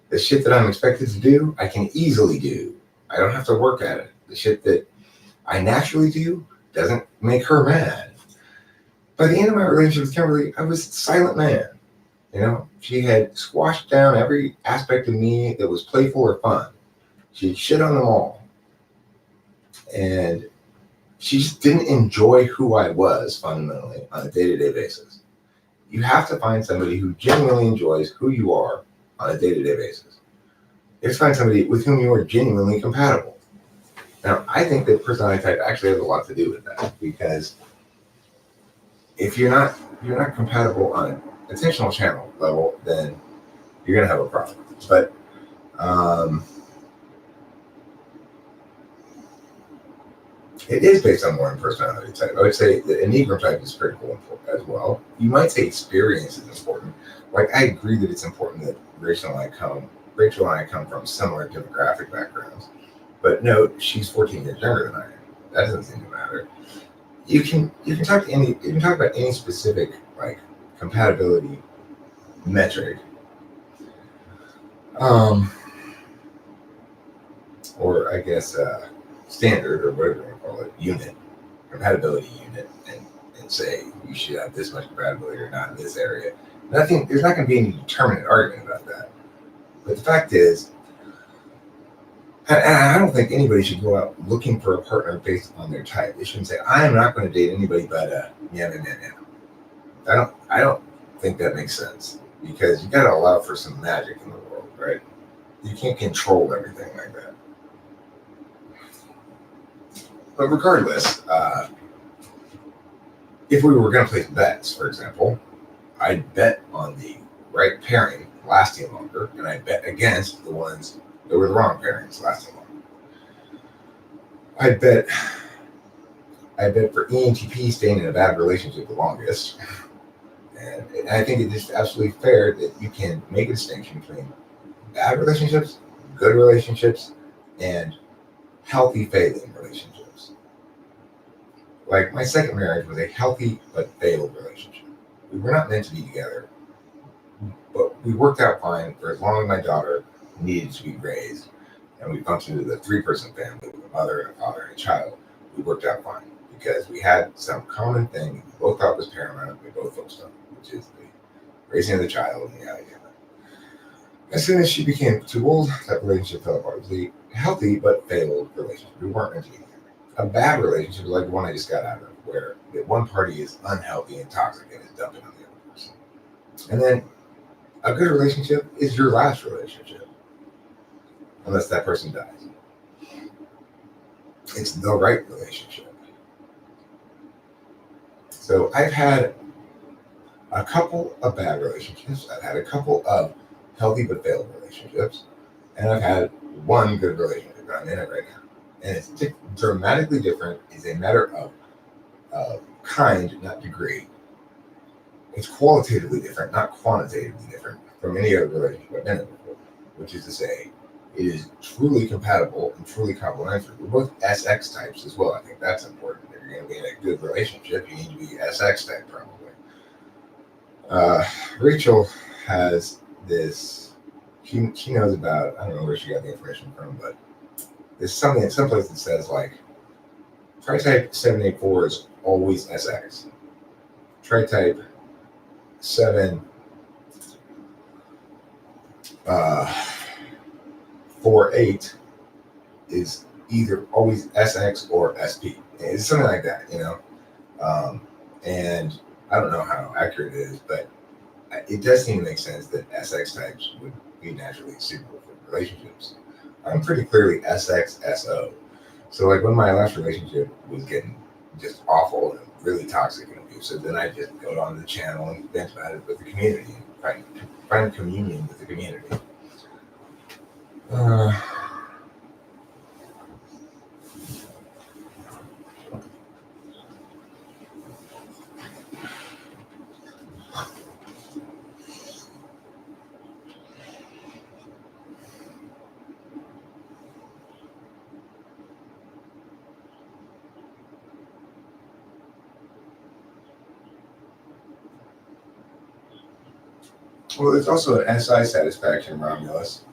The shit that I'm expected to do, I can easily do. I don't have to work at it. The shit that I naturally do doesn't make her mad. By the end of my relationship with Kimberly, I was a silent man. You know, she had squashed down every aspect of me that was playful or fun. She shit on them all. And she just didn't enjoy who I was fundamentally on a day-to-day basis. You have to find somebody who genuinely enjoys who you are on a day-to-day basis. You have to find somebody with whom you are genuinely compatible. Now, I think that personality type actually has a lot to do with that, because if you're not compatible on an attentional channel level, then you're gonna have a problem. But it is based on one personality type. I would say the Enneagram type is critical as well. You might say experience is important. Like, I agree that it's important that Rachel and I come from similar demographic backgrounds. But no, she's 14 years younger than I am. That doesn't seem to matter. You can talk about any specific like compatibility metric, or I guess standard, or whatever you want to call it, unit, compatibility unit, and say you should have this much compatibility or not in this area. And I think there's not going to be any determinate argument about that. But the fact is, I don't think anybody should go out looking for a partner based on their type. They shouldn't say, "I am not going to date anybody but yeah." I don't think that makes sense, because you got to allow for some magic in the world, right? You can't control everything like that. But regardless, if we were going to place bets, for example, I'd bet on the right pairing lasting longer, and I'd bet against the ones that were the wrong pairings lasting longer. I bet for ENTP staying in a bad relationship the longest. And I think it is absolutely fair that you can make a distinction between bad relationships, good relationships, and healthy failing relationships. Like, my second marriage was a healthy but failed relationship. We were not meant to be together, but we worked out fine for as long as my daughter needed to be raised, and we functioned as a 3-person family with a mother and a father and a child. We worked out fine because we had some common thing we both thought was paramount. We both focused on, which is the raising of the child and the idea. As soon as she became too old, that relationship fell apart. It was a healthy but failed relationship. We weren't meant to be together. A bad relationship is like the one I just got out of, where the one party is unhealthy and toxic and is dumping on the other person. And then a good relationship is your last relationship, unless that person dies. It's the right relationship. So I've had a couple of bad relationships. I've had a couple of healthy but failed relationships. And I've had one good relationship. I'm in it right now. And it's dramatically different. It's a matter of kind, not degree. It's qualitatively different, not quantitatively different from any other relationship I've been in before. Which is to say, it is truly compatible and truly complementary. We're both SX types as well. I think that's important. If you're going to be in a good relationship, you need to be SX type probably. Rachel has this. She knows about. I don't know where she got the information from, but there's something in some place that says like tri-type 784 is always SX. Tri-type 748 is either always SX or SP. It's something like that, you know. And I don't know how accurate it is, but it does seem to make sense that SX types would be naturally suitable for relationships. I'm pretty clearly SXSO. So like when my last relationship was getting just awful and really toxic and abusive, then I just go on the channel and vent about it with the community and find communion with the community. Well, there's also an SI satisfaction, Romulus.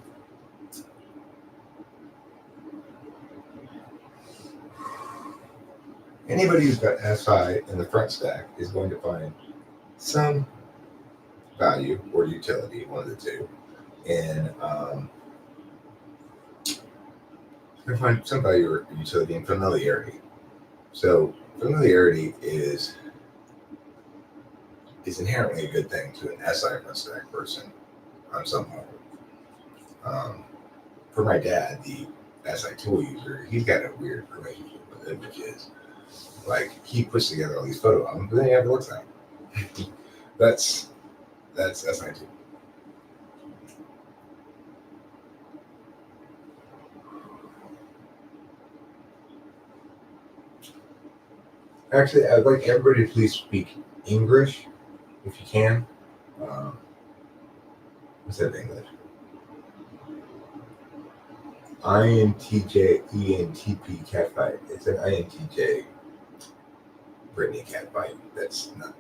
Anybody who's got SI in the front stack is going to find some value or utility, one of the two, in going to find some value or utility in familiarity. So familiarity is inherently a good thing to an SI front stack person on some level. For my dad, the SI tool user, he's got a weird relationship with it, which is like he puts together all these photo albums, but then he never looks at them. That's SI tool. Actually, I'd like everybody to please speak English if you can. Instead of English. INTJ ENTP catfight. It's an INTJ Brittany catfight. That's not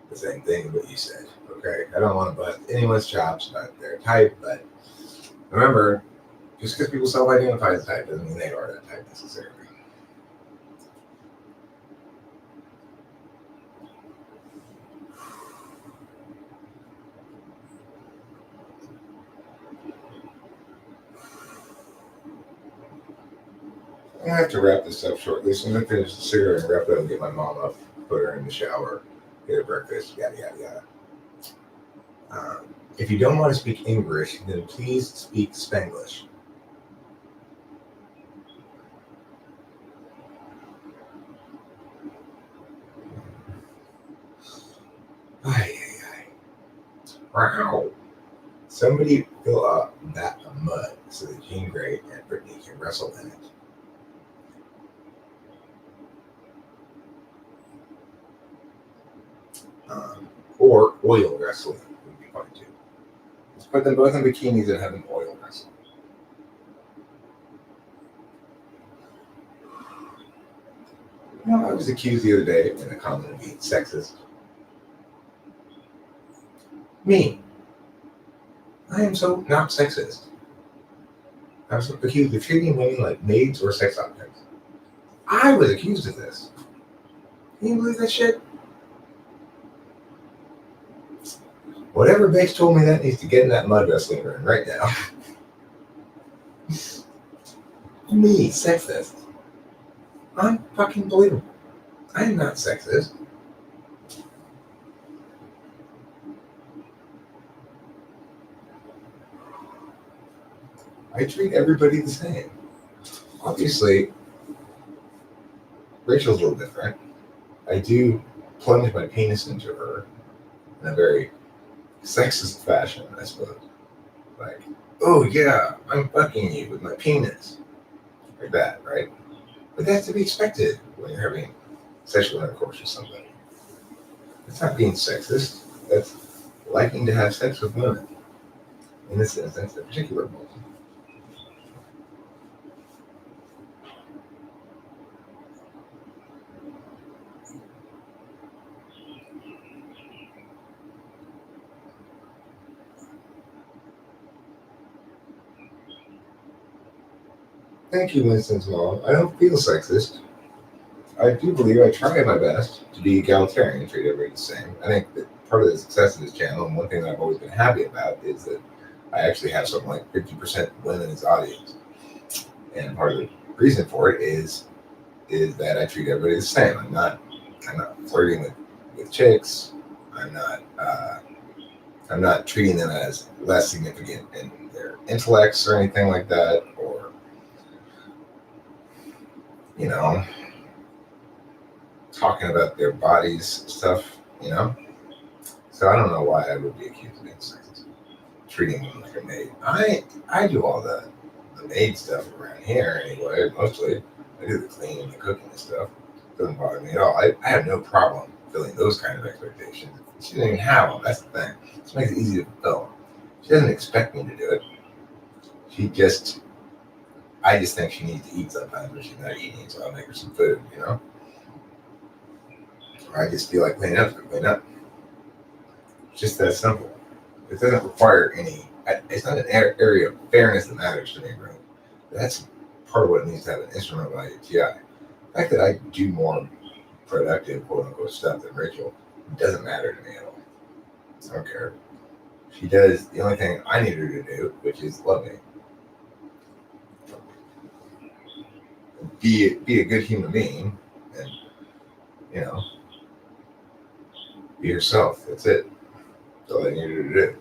the same thing what you said. Okay. I don't want to bust anyone's chops about their type, but remember, just because people self-identify as a type doesn't mean they are that type necessarily. I'm gonna have to wrap this up shortly. So I'm gonna finish the cigarette and wrap it up and get my mom up, put her in the shower, get her breakfast, yada yada yada. If you don't want to speak English, then please speak Spanglish. Wow. Somebody fill up that mud so that Jean Grey and Brittany can wrestle in it. Or oil wrestling would be fun too. Let's put them both in bikinis and have them oil wrestle. You know, I was accused the other day in a comment of being sexist. Me. I am so not sexist. I was accused of treating women like maids or sex objects. I was accused of this. Can you believe that shit? Whatever bitch told me that needs to get in that mud wrestling ring right now. Me, sexist. Unfucking believable. I am not sexist. I treat everybody the same. Obviously, Rachel's a little different. I do plunge my penis into her in a very sexist fashion, I suppose. Like, oh yeah, I'm fucking you with my penis. Like that, right? But that's to be expected when you're having sexual intercourse with somebody. It's not being sexist. That's liking to have sex with women. In this instance, a particular woman. Thank you, Winston's mom. I don't feel sexist. I do believe I try my best to be egalitarian and treat everybody the same. I think that part of the success of this channel, and one thing that I've always been happy about, is that I actually have something like 50% women as audience. And part of the reason for it is that I treat everybody the same. I'm not flirting with chicks. I'm not treating them as less significant in their intellects or anything like that, or talking about their bodies stuff. So I don't know why I would be accused of being sexist, treating them like a maid. I do all the maid stuff around here anyway. Mostly, I do the cleaning and the cooking and stuff. Doesn't bother me at all. I have no problem filling those kind of expectations. She doesn't even have them. That's the thing. It makes it easy to fulfill. She doesn't expect me to do it. I just think she needs to eat sometimes when she's not eating, so I'll make her some food. I just feel like cleaning up, so clean up. It's just that simple. It doesn't require any. It's not an area of fairness that matters to me, right? That's part of what it needs to have an instrument value TI. The fact that I do more productive, quote unquote, stuff than Rachel doesn't matter to me at all. I don't care. She does the only thing I need her to do, which is love me. Be a good human being, and be yourself. That's it. That's all I need her to do.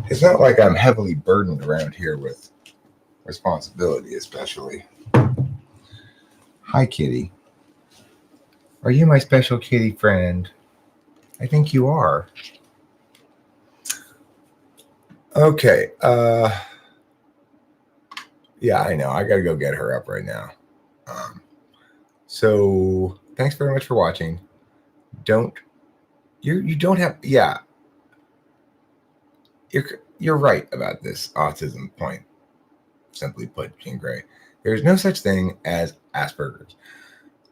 It's not like I'm heavily burdened around here with responsibility, especially. Hi, kitty. Are you my special kitty friend? I think you are. Okay. Yeah, I know. I got to go get her up right now. So thanks very much for watching. You don't have, yeah. You're right about this autism point. Simply put, Jean Grey, there's no such thing as Asperger's.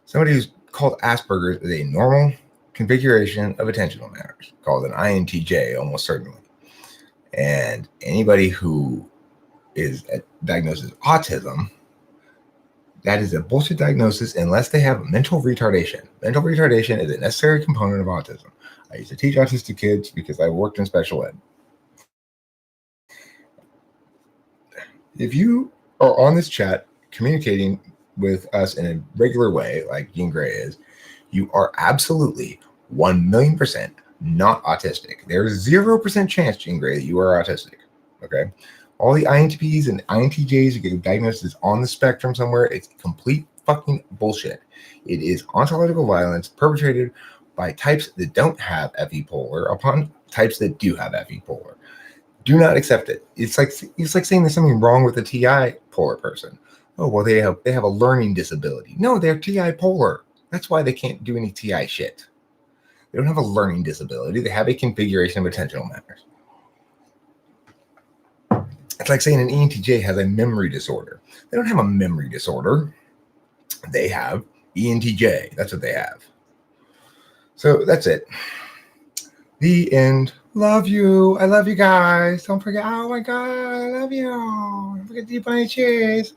Somebody who's called Asperger's is a normal configuration of attentional matters, called an INTJ, almost certainly. And anybody who is diagnosed as autism, that is a bullshit diagnosis unless they have mental retardation. Mental retardation is a necessary component of autism. I used to teach autistic kids because I worked in special ed. If you are on this chat communicating with us in a regular way, like Jean Grey is, you are absolutely 1,000,000% not autistic. There's 0% chance, Jean Grey, that you are autistic. Okay? All the INTPs and INTJs who get diagnosed as on the spectrum somewhere, it's complete fucking bullshit. It is ontological violence perpetrated by types that don't have FE polar upon types that do have FE polar. Do not accept it. It's like saying there's something wrong with a TI polar person. Oh, well, they have a learning disability. No, they're TI polar. That's why they can't do any TI shit. They don't have a learning disability. They have a configuration of attentional matters. It's like saying an ENTJ has a memory disorder. They don't have a memory disorder. They have ENTJ. That's what they have. So that's it. The end. Love you. I love you guys. Don't forget. Oh my God. I love you. Don't forget to eat bunny cheese.